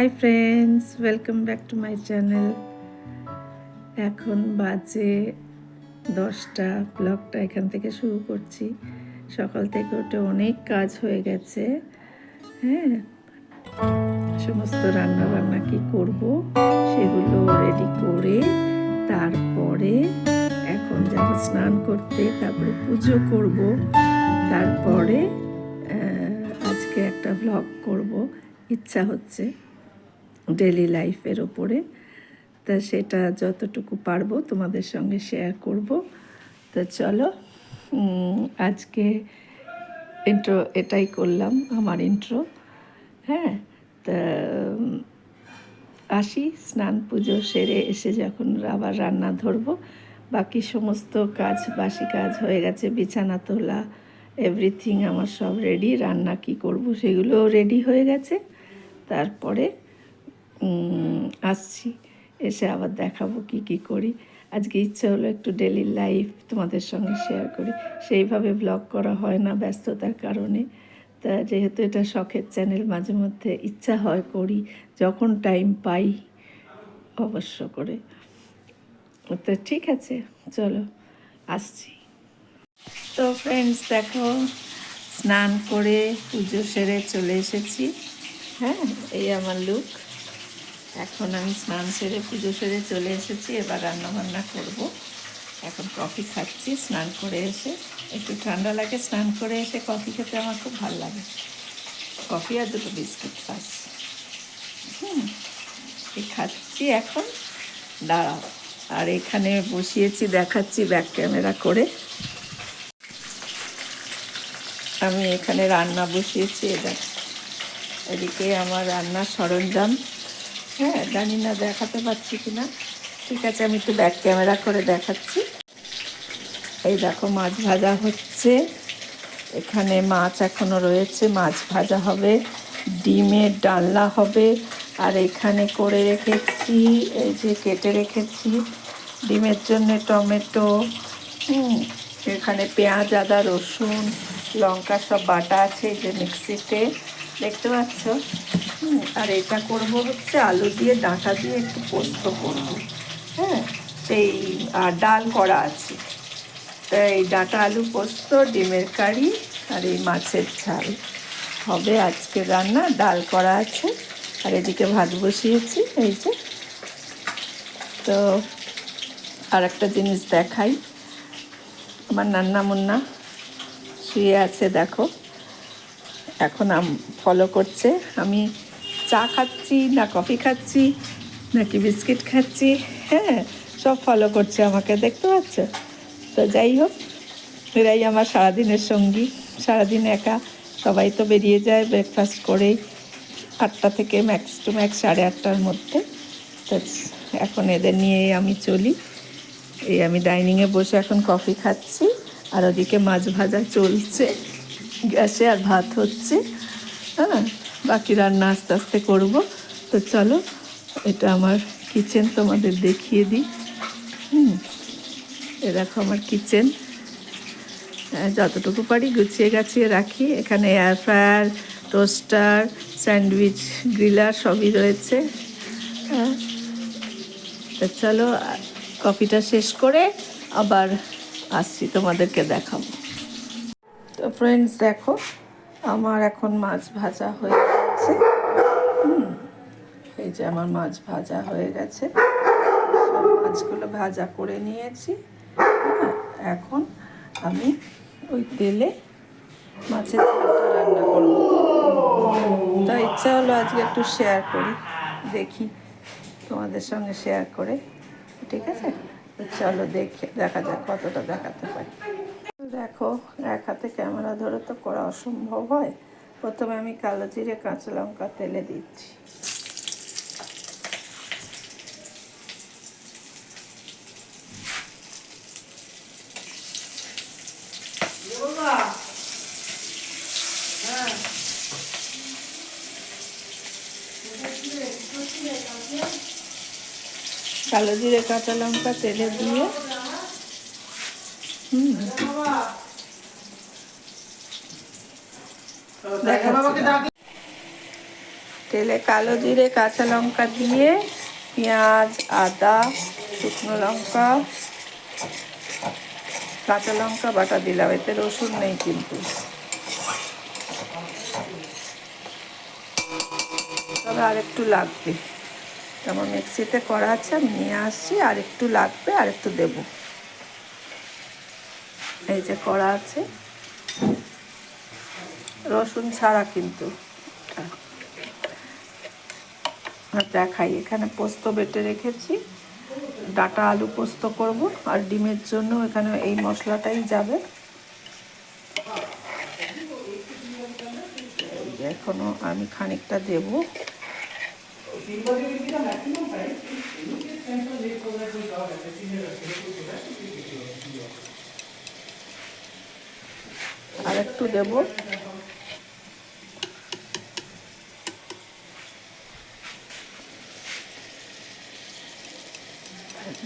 Hi friends, welcome back to my channel. এখন বাজে 10টা। ব্লগটা এখান থেকে শুরু করছি। সকাল থেকে উঠে অনেক কাজ হয়ে গেছে। হ্যাঁ, সমস্ত রান্না বান্না কি করব সেগুলো রেডি করে তারপরে এখন যাব স্নান করতে, তারপরে পুজো করব, তারপরে আজকে একটা ভ্লগ করব ইচ্ছা হচ্ছে ডেলি লাইফের ওপরে। তা সেটা যতটুকু পারবো তোমাদের সঙ্গে শেয়ার করব। তো চলো, আজকে ইন্ট্রো এটাই করলাম, আমার ইন্ট্রো। হ্যাঁ, তা আসি, স্নান পুজো সেরে এসে যখন আবার রান্না ধরবো। বাকি সমস্ত কাজ, বাসি কাজ হয়ে গেছে, বিছানা তোলা, এভরিথিং আমার সব রেডি। রান্না কি করব সেগুলোও রেডি হয়ে গেছে। তারপরে আসছি, এসে আবার দেখাবো কি কি করি। আজকে ইচ্ছে হলো একটু ডেলি লাইফ তোমাদের সঙ্গে শেয়ার করি। সেইভাবে ব্লগ করা হয় না ব্যস্ততার কারণে। তা যেহেতু এটা শখের চ্যানেল, মাঝে মধ্যে ইচ্ছা হয় করি, যখন টাইম পাই অবশ্য করে। তো ঠিক আছে, চলো আসছি। তো ফ্রেন্ডস দেখো, স্নান করে পুজো সেরে চলে এসেছি। হ্যাঁ, এই আমার লুক। এখন আমি স্নান সেরে পুজো সেরে চলে এসেছি, এবার রান্না বান্না করব। এখন কফি খাচ্ছি স্নান করে এসে। একটু ঠান্ডা লাগে, স্নান করে এসে কফি খেতে আমার খুব ভালো লাগে। কফি আর দুটো বিস্কিট খাচ্ছি। এই খাচ্ছি এখন, দাঁড়াও। আর এখানে বসিয়েছি, দেখাচ্ছি ব্যাক ক্যামেরা করে। আমি এখানে রান্না বসিয়েছি, এদিকে আমার রান্নার সরঞ্জাম। হ্যাঁ, জানি না দেখাতে পারছি কিনা। ঠিক আছে, আমি একটু ব্যাক ক্যামেরা করে দেখাচ্ছি। এই দেখো, মাছ ভাজা হচ্ছে। এখানে মাছ এখনো রয়েছে, মাছ ভাজা হবে, ডিমের ডালনা হবে। আর এখানে করে রেখেছি, এই যে কেটে রেখেছি ডিমের জন্য টমেটো, এখানে পেঁয়াজ, আদা, রসুন, লঙ্কা সব বাটা আছে, এই যে মিক্সিতে দেখতে পাচ্ছ। আর এটা করব হচ্ছে আলু দিয়ে, ডাঁটা দিয়ে একটু পোস্ত করব। হ্যাঁ, সেই আর ডাল করা আছে। তাই এই ডাঁটা আলু পোস্ত, ডিমের কারি আর এই মাছের ঝাল হবে আজকে রান্না। ডাল করা আছে, আর এদিকে ভাত বসিয়েছি। এই যে, তো আর একটা জিনিস দেখাই, আমার নান্না মুন্না শুয়ে আছে দেখো, এখন ফলো করছে আমি চা খাচ্ছি না কফি খাচ্ছি নাকি বিস্কিট খাচ্ছি। হ্যাঁ, সব ফলো করছে আমাকে, দেখতে পাচ্ছ। তো যাই হোক, এরাই আমার সারাদিনের সঙ্গী। সারাদিন একা, সবাই তো বেরিয়ে যায় ব্রেকফাস্ট করেই 8টা থেকে ম্যাক্স টু ম্যাক্স 8:30টার মধ্যে। তো এখন এদের নিয়েই আমি চলি। এই আমি ডাইনিংয়ে বসে এখন কফি খাচ্ছি, আর ওদিকে মাছ ভাজা চলছে গ্যাসে, আর ভাত হচ্ছে। হ্যাঁ, বাকি রান্না আস্তে আস্তে করবো। তো চলো, এটা আমার কিচেন, তোমাদের দেখিয়ে দিই। এ দেখো আমার কিচেন, যতটুকু পারি গুছিয়ে গাছিয়ে রাখি। এখানে air fryer, toaster, sandwich griller সবই রয়েছে। তো চলো, কফিটা শেষ করে আবার আসছি, তোমাদেরকে দেখাবো। তো ফ্রেন্ডস দেখো, আমার এখন মাছ ভাজা হয়ে গেছে। এই যে আমার মাছ ভাজা হয়ে গেছে, সব মাছগুলো ভাজা করে নিয়েছি। এখন আমি ওই তেলে মাছের ঝালটা রান্না করব। তা ইচ্ছা হলো আজকে একটু শেয়ার করি, দেখি তোমাদের সঙ্গে শেয়ার করে। ঠিক আছে, তো চলো দেখা যাক কতটা দেখাতে পারি। দেখো, এক হাতে ক্যামেরা ধরে তো করা অসম্ভব হয়। প্রথমে আমি কালো জিরে, কাঁচা লঙ্কা তেলে দিচ্ছি। কালো জিরে, কাঁচা লঙ্কা তেলে দিয়ে তেলে কালো জিরে, কাঁচা লঙ্কা দিয়ে পেঁয়াজ, আদা, শুকনো লঙ্কা, কাঁচা লঙ্কা বাটা দিলাম, এতে রসুন নেই কিন্তু, তবে আর একটু লাগবে। আমার মিক্সিতে করা আছে, আমি নিয়ে আসছি, আর একটু লাগবে, আর একটু দেব। এই যে করা আছে, রসুন ছাড়া কিন্তু। দেখাই, এখানে পোস্ত বেটে রেখেছি, ডাঁটা আলু পোস্ত করব, আর ডিমের জন্য এখানে এই মশলাটাই যাবে। এখনো আমি খানিকটা দেব। আর একটু দেব।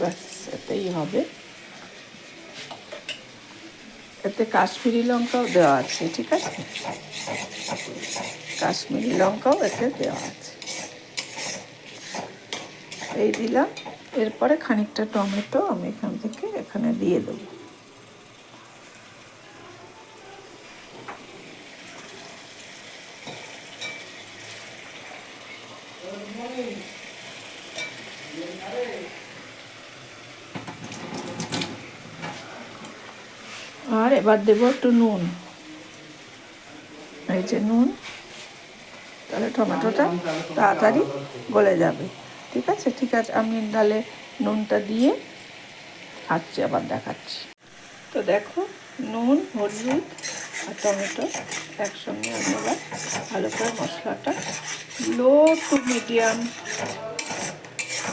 ব্যাস, এতেই হবে। এতে কাশ্মীরি লঙ্কাও দেওয়া আছে, ঠিক আছে, কাশ্মীরি লঙ্কাও এতে দেওয়া আছে। এই দিলাম। এরপরে খানিকটা টমেটো আমি এখান থেকে এখানে দিয়ে দেবো। আর এবার দেবো একটু নুন। এই যে নুন, তাহলে টমেটোটা তাড়াতাড়ি গলে যাবে। ঠিক আছে, ঠিক আছে, আমি তাহলে নুনটা দিয়ে আসছি, আবার দেখাচ্ছি। তো দেখো, নুন, হলুদ আর টমেটো একসঙ্গে আমি এবার ভালো করে মশলাটা লো টু মিডিয়াম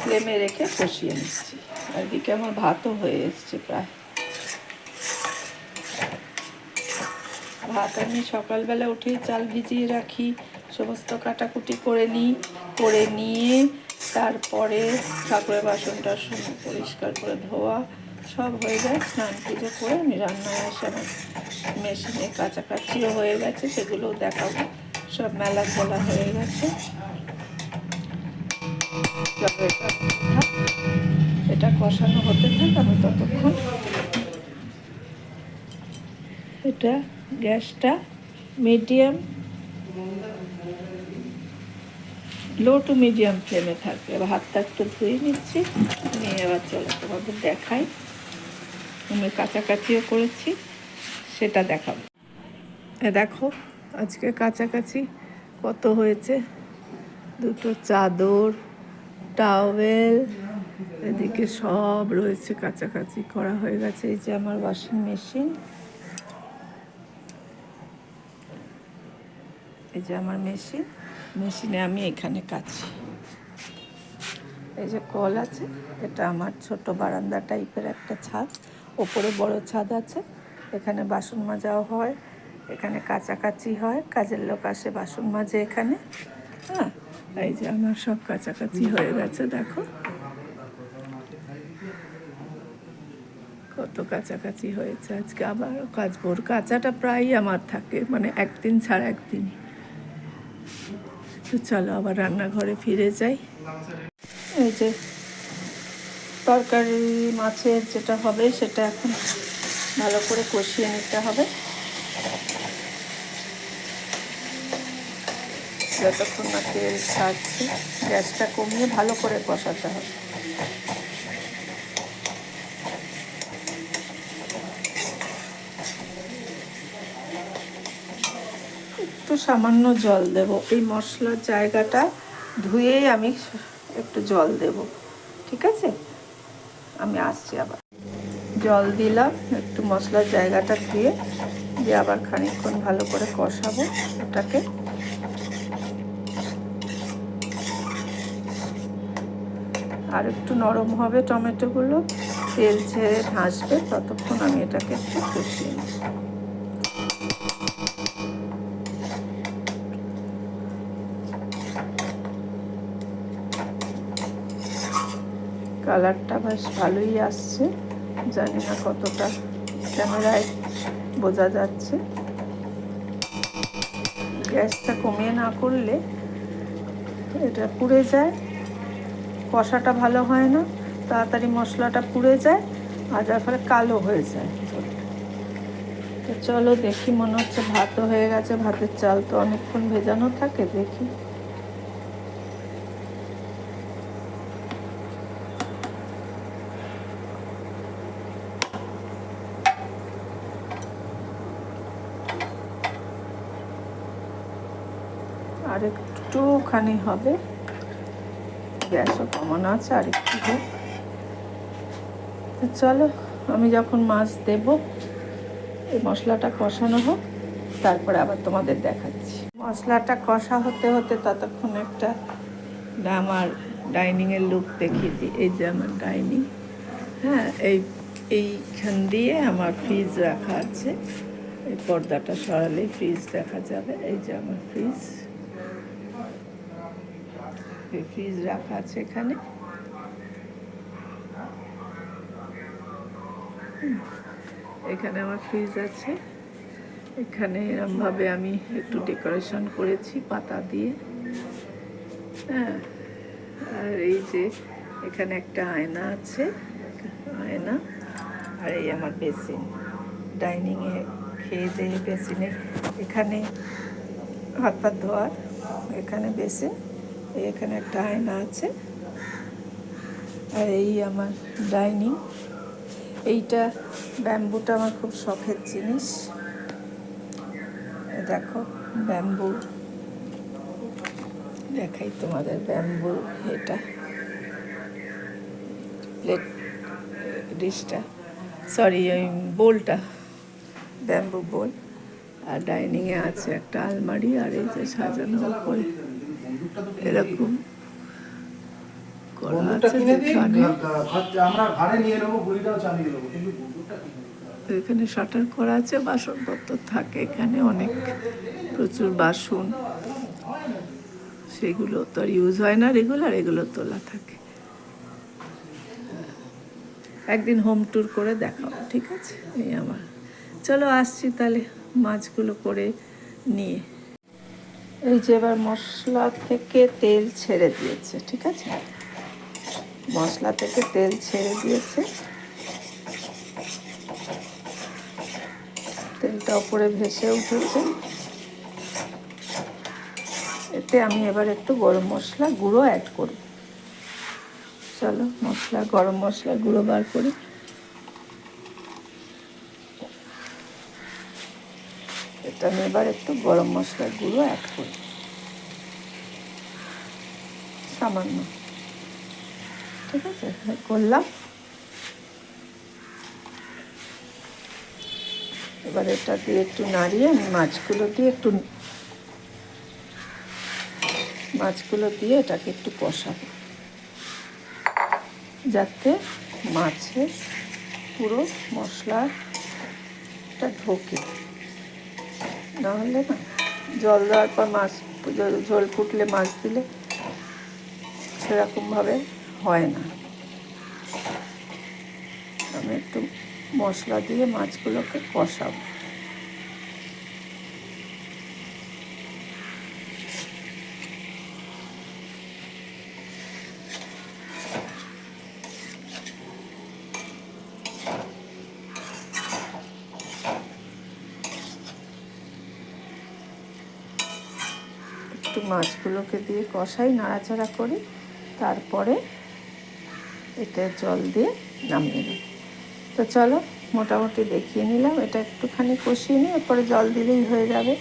ফ্লেমে রেখে কষিয়ে নিচ্ছি। আর এদিকে আমার ভাতও হয়ে এসছে প্রায়। ভাত আমি সকালবেলা উঠেই চাল ভিজিয়ে রাখি, সমস্ত কাটাকুটি করে নিই, করে নিয়ে তারপরে ঠাকুরের বাসন টাসন পরিষ্কার করে ধোয়া সব হয়ে যায়। স্নান পুজো করে আমি রান্নায় এসে আমার মেশিনে কাছাকাছিও হয়ে গেছে, সেগুলোও দেখাবো। সব মেলা খোলা হয়ে গেছে। এটা কষানো হতে থাক, আমি ততক্ষণ এটা গ্যাসটা মিডিয়াম, লো টু মিডিয়াম ফ্লেমে থাকবে। এবার হাতটা একটু ধুয়ে নিচ্ছি, নিয়ে এবার চলো তোমাদের দেখাই। আমি কাছাকাছিও করেছি, সেটা দেখাবো। দেখো আজকে কাছাকাছি কত হয়েছে। দুটো চাদর, টাওয়েল, এদিকে সব রয়েছে, কাছাকাছি করা হয়ে গেছে। এই যে আমার ওয়াশিং মেশিন, এই যে আমার মেশিন, মেশিনে আমি এখানে কাছি। এই যে কল আছে, এটা আমার ছোট বারান্দা টাইপের একটা ছাদ, ওপরে বড় ছাদ আছে, এখানে বাসন মাজাও হয়, এখানে কাচাকাচি হয়, কাজের লোক আসে বাসন মাজে এখানে। হ্যাঁ, এই যে আমার সব কাছাকাছি হয়ে গেছে, দেখো কত কাছাকাছি হয়েছে। আজকে আবার কাচবো, কাচাটা প্রায়ই আমার থাকে, মানে একদিন ছাড়া একদিনই। তো চলো আবার রান্নাঘরে ফিরে যাই। এই যে তরকারি মাছের যেটা হবে সেটা এখন ভালো করে কষিয়ে নিতে হবে, যতক্ষণ না তেল ছাড়ছে। গ্যাসটা কমিয়ে ভালো করে কষাতে হবে। একটু সামান্য জল দেব, এই মশলার জায়গাটা ধুয়েই আমি একটু জল দেব, ঠিক আছে। আমি আসছি, আবার জল দিলাম, একটু মশলার জায়গাটা ধুয়ে দিয়ে আবার খানিকক্ষণ ভালো করে কষাবো ওটাকে। আর একটু নরম হবে টমেটোগুলো, তেল ছেড়ে ভাসবে, ততক্ষণ আমি এটাকে একটু কষিয়ে নিই। কালারটা বেশ ভালোই আসছে, জানি না কতটা ক্যামেরায় বোঝা যাচ্ছে। গ্যাসটা কমিয়ে না করলে এটা পুড়ে যায়, কষাটা ভালো হয় না, তাড়াতাড়ি মশলাটা পুড়ে যায় আর যার ফলে কালো হয়ে যায় ঝোলটা। তো চলো দেখি, মনে হচ্ছে ভাতও হয়ে গেছে, ভাতের চাল তো অনেকক্ষণ ভেজানো থাকে, দেখি। আর একটুখানি হবে, গ্যাসও কমানো আছে, আর একটু হোক। চলো আমি যখন মাছ দেব, এই মশলাটা কষানো হোক, তারপরে আবার তোমাদের দেখাচ্ছি। মশলাটা কষা হতে হতে ততক্ষণ একটা আমার ডাইনিংয়ের লুক দেখিয়ে দিই। এই যে আমার ডাইনিং, হ্যাঁ, এইখান দিয়ে আমার ফ্রিজ রাখা আছে। এই পর্দাটা সরালেই ফ্রিজ দেখা যাবে। এই যে আমার ফ্রিজ, এই ফ্রিজ রাখা আছে এখানে। এখানে আমার ফ্রিজ আছে। এখানে এরমভাবে আমি একটু ডেকোরেশন করেছি পাতা দিয়ে, হ্যাঁ। আর এই যে এখানে একটা আয়না আছে, আয়না। আর এই আমার বেসিন, ডাইনিংয়ে খেয়ে দিয়ে বেসিনে, এখানে হাত পা ধোয়ার, এখানে বেসিন, এখানে একটা আয়না আছে। আর এই আমার ডাইনিং। এইটা ব্যাম্বুটা আমার খুব শখের জিনিস। দেখো ব্যাম্বু, দেখাই তোমাদের ব্যাম্বু, এটা প্লেট ডিশটা, সরি ওই বোলটা, ব্যাম্বু বোল। আর ডাইনিংয়ে আছে একটা আলমারি, আর এই যে সাজানো উপরে এরকম করা আছে যেখানে, এখানে শাটার করা আছে, বাসনপত্র থাকে এখানে অনেক, প্রচুর বাসন, সেগুলো তো আর ইউজ হয় না রেগুলার, এগুলো তোলা থাকে। একদিন হোম ট্যুর করে দেখাও, ঠিক আছে? এই আমার, চলো আসছি তাহলে মাছগুলো করে নিয়ে। এই যে এবার মশলা থেকে তেল ছেড়ে দিয়েছে, ঠিক আছে? মশলা থেকে তেল ছেড়ে দিয়েছে, তেলটা উপরে ভেসে উঠেছে। এতে আমি এবার একটু গরম মশলা গুঁড়ো অ্যাড করব। চলো গরম মশলা গুঁড়ো বার করি। এটা আমি এবার একটু গরম মশলা গুঁড়ো অ্যাড করি, সামান্য, ঠিক আছে? করলাম। এবার এটা দিয়ে একটু নাড়িয়ে আমি মাছগুলো দিয়ে এটাকে একটু কষাবো, যাতে মাছের পুরো মশলাটা ঢোকে। নাহলে না, জল দেওয়ার পর মাছ, ঝোল ফুটলে মাছ দিলে সেরকমভাবে হয় না। আমি একটু মশলা দিয়ে মাছগুলোকে কষাবো। একটু মাছগুলোকে দিয়ে কষাই, নাড়াচাড়া করি, তারপরে এতে জল দিয়ে নামিয়ে নেব। তো চলো মোটামুটি দেখিয়ে নিলাম, এটা একটুখানি কষিয়ে নিই, এরপরে জল দিলেই হয়ে যাবে।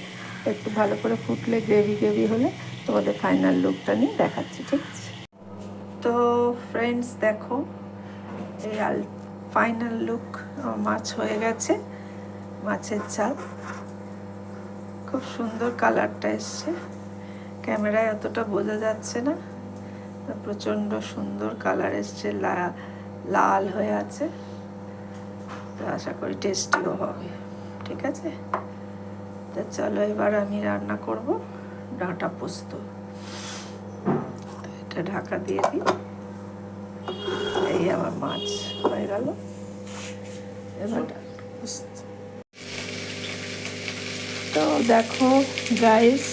একটু ভালো করে ফুটলে, গ্রেভি হলে তোমাদের ফাইনাল লুকটা নিয়ে দেখাচ্ছি, ঠিক আছে? তো ফ্রেন্ডস দেখো, এই ফাইনাল লুক, মাছ হয়ে গেছে, মাছের ঝাল। খুব সুন্দর কালারটা এসছে, ক্যামেরায় অতটা বোঝা যাচ্ছে না, প্রচণ্ড সুন্দর কালার এসছে, লাল হয়ে আছে। তো আশা করি টেস্টিও হবে, ঠিক আছে? তো চলো এবার আমি রান্না করব ডাঁটা পোস্ত। এটা ঢাকা দিয়ে দিই। এই আমার মাছ হয়ে গেল, এবার ডাঁটা পোস্ত। তো দেখো গাইস,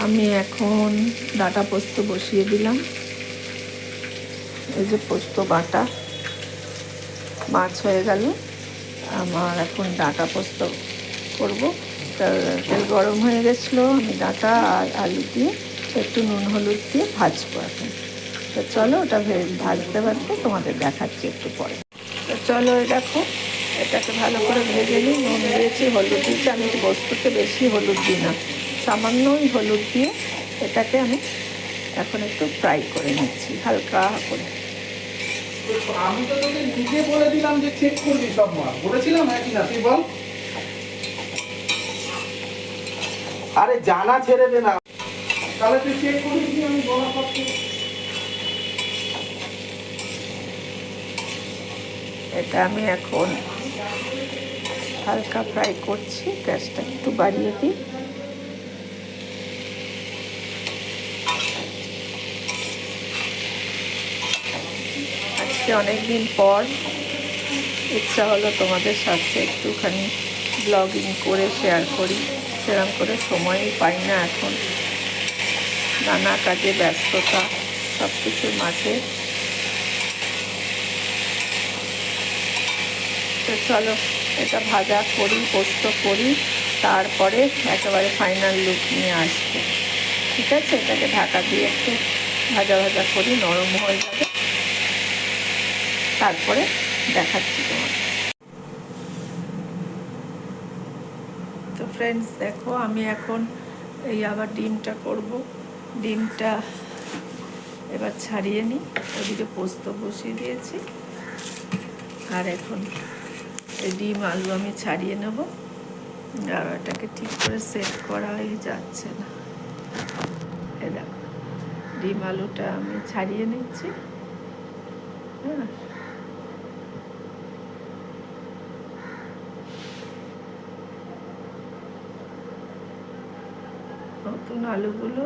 আমি এখন ডাঁটা পোস্ত বসিয়ে দিলাম। এই যে পোস্ত বাটা মাছ হয়ে গেল, আমার এখন ডাঁটা পোস্ত করব। তেল গরম হয়ে গেছিলো, আমি ডাঁটা আর আলু দিয়ে একটু নুন হলুদ দিয়ে ভাজবো এখন। তো চলো ওটা ভাজতে ভাজতে তোমাদের দেখাচ্ছি একটু পরে। তো চলো দেখো, এটাকে ভালো করে ভেজে নিই। নুন দিয়েছি, হলুদ দিয়েছি। আমি পোস্ততে বেশি হলুদ দিই না, সামান্যই হলুদ দিয়ে এটাকে আমি এখন একটু ফ্রাই করে নিচ্ছি হালকা করে। আমি তো তোকে নিজে বলে দিলাম যে চেক করবি সব মাছ, বলেছিলাম নাকি না তুই বল? আরে জানা ছেড়ে দে না, তাহলে তুই চেক করবি কি আমি বলা পাচ্ছি। এটা আমি এখন হালকা ফ্রাই করছি, গ্যাসটা একটু বাড়িয়ে দিই। আজকে অনেকদিন পর ইচ্ছা হলো তোমাদের সাথে একটুখানি ব্লগিং করে শেয়ার করি। সেরকম করে সময়ই পাই না এখন, নানা কাজে ব্যস্ততা সব কিছুর মাঝে। তো চলো এটা ভাজা করি, পোস্ত করি, তারপরে একেবারে ফাইনাল লুক নিয়ে আসবো। ঠিক আছে, এটাকে ঢাকা দিয়ে একটু ভাজা ভাজা করি, নরম হয়ে যাবে, তারপরে দেখাচ্ছি তোমার। তো ফ্রেন্ডস দেখো, আমি এখন এই আবার ডিমটা করব। ডিমটা এবার ছাড়িয়ে নিই। ওদিকে পোস্ত বসিয়ে দিয়েছি, আর এখন এই ডিম আলু আমি ছাড়িয়ে নেব। আর এটাকে ঠিক করে সেট করা যাচ্ছে না। এ দেখো, ডিম আলুটা আমি ছাড়িয়ে নিচ্ছি। হ্যাঁ, নতুন আলুগুলো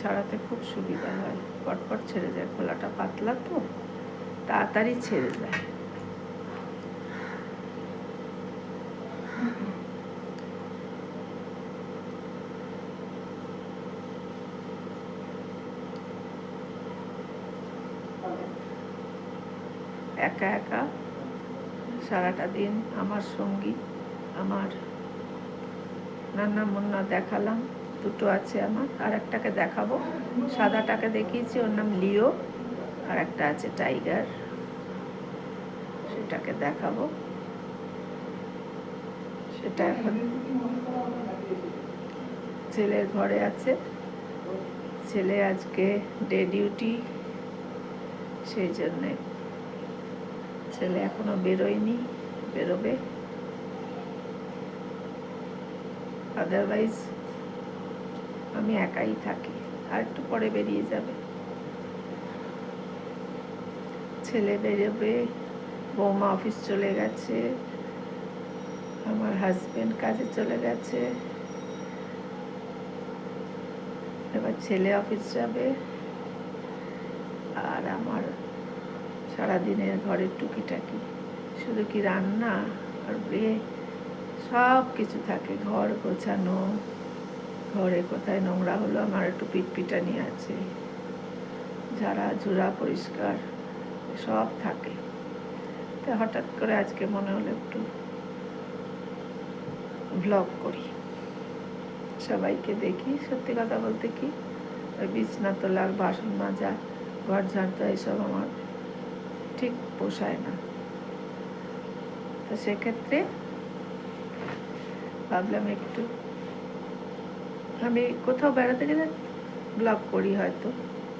ছাড়াতে খুব সুবিধা হয়, পটপট ছেড়ে যায়। খোলাটা পাতলা তো তাড়াতাড়ি ছেড়ে যায়। একা একা সারাটা দিন আমার সঙ্গী আমার নান্না মুন্না দেখালাম, দুটো আছে আমার, আর একটাকে দেখাবো। সাদাটাকে দেখিয়েছি, ওর নাম লিও, আর একটা আছে টাইগার, সেটাকে দেখাবো। সেটা এখন ছেলের ঘরে আছে। ছেলে আজকে ডে ডিউটি, সেই জন্যে ছেলে এখনো বেরোয়নি, বেরোবে। আদারওয়াইজ আমি একাই থাকি, আর একটু পরে বেরিয়ে যাবে। ছেলে বেরোবে, বৌমা অফিস চলে গেছে, আমার হাজবেন্ড কাজে চলে গেছে, এবার ছেলে অফিস যাবে, আর আমার সারাদিনের ঘরের টুকিটাকি শুধু কি রান্না আর বিয়ে, সব কিছু থাকে। ঘর গোছানো, ঘরে কোথায় নোংরা হলো আমার একটু পিটপিটানি আছে, ঝাড়া ঝুড়া পরিষ্কার সব থাকে। তো হঠাৎ করে আজকে মনে হলো একটু ব্লগ করি, সবাইকে দেখি। সত্যি কথা বলতে কি, ওই বিছনা তোলা, বাসন মাজা, ঘর ঝাড়তে এইসব আমার ঠিক পোষায় না। তো সেক্ষেত্রে ভাবলাম একটু আমি কোথাও বেড়াতে গেলে ব্লগ করি, হয়তো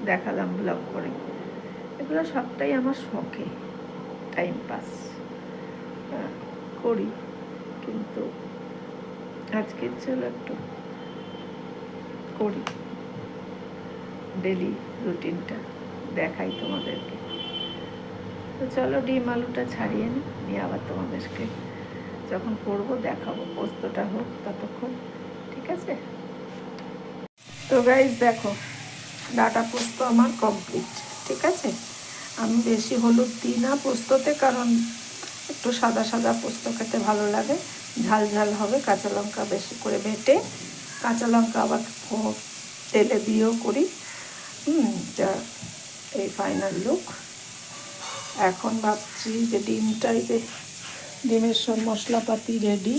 দেখালাম ব্লগ করে। এগুলো সবটাই আমার শখে, টাইম পাস করি, কিন্তু আজকের জন্য একটু করি, ডেলি রুটিনটা দেখাই তোমাদেরকে। তো চলো ডিম আলুটা ছাড়িয়ে নিয়ে আবার তোমাদেরকে যখন করবো দেখাবো। পোস্তটা হোক ততক্ষণ, ঠিক আছে? তো গাইস দেখো, ডাঁটা পোস্ত আমার কমপ্লিট, ঠিক আছে? আমি বেশি হলুদ দিই না পোস্ততে, কারণ একটু সাদা সাদা পোস্ত খেতে ভালো লাগে। ঝাল ঝাল হবে, কাঁচা লঙ্কা বেশি করে বেটে কাঁচা লঙ্কা আবার তেলে দিয়েও করি। যা এই ফাইনাল লুক। এখন ভাবছি যে ডিমের সব মশলাপাতি রেডি,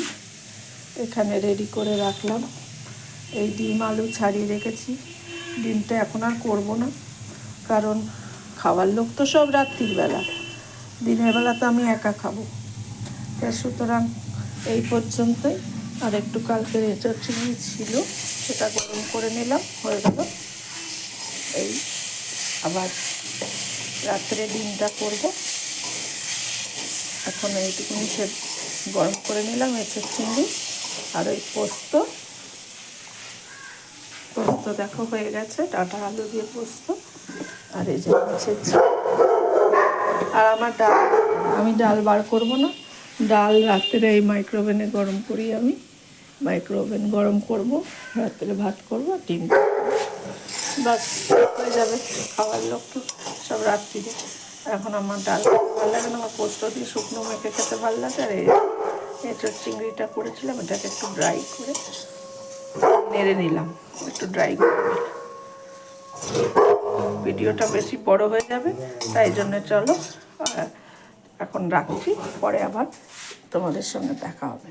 এখানে রেডি করে রাখলাম। এই ডিম আলু ছাড়িয়ে রেখেছি। ডিমটা এখন আর করবো না, কারণ খাওয়ার লোক তো সব রাত্রির বেলা, দিনের বেলা তো আমি একা খাবো। তা সুতরাং এই পর্যন্তই। আর একটু কালকের এঁচড় চিংড়ি ছিল, সেটা গরম করে নিলাম, হয়ে গেল। এই আবার রাত্রে ডিমটা করব। এখন এইটুকুনি সে গরম করে নিলাম এঁচড় চিংড়ি। আর ওই পোস্ত দেখো হয়ে গেছে, ডাঁটা আলু দিয়ে পোস্ত। আর এই যে মাছের ঝাল। আর আমার আমি ডাল বার করব না, ডাল রাত্রে এই মাইক্রোওভেনে গরম করি। আমি মাইক্রোওভেন গরম করব, রাত্রে ভাত করব, ডিম বাস হয়ে যাবে। খাওয়ার লোক তো সব রাত্রিরে। এখন আমার ডাল ভালো লাগে না, আমার পোস্ত দিয়ে শুকনো মেখে খেতে ভালো লাগে। আর এই এঁচড় চিংড়িটা করেছিলাম, এটাকে একটু ড্রাই করে নেড়ে নিলাম, একটু ড্রাই করে নিলাম। ভিডিওটা বেশি বড় হয়ে যাবে, তাই জন্য চলো এখন রাখছি, পরে আবার তোমাদের সঙ্গে দেখা হবে।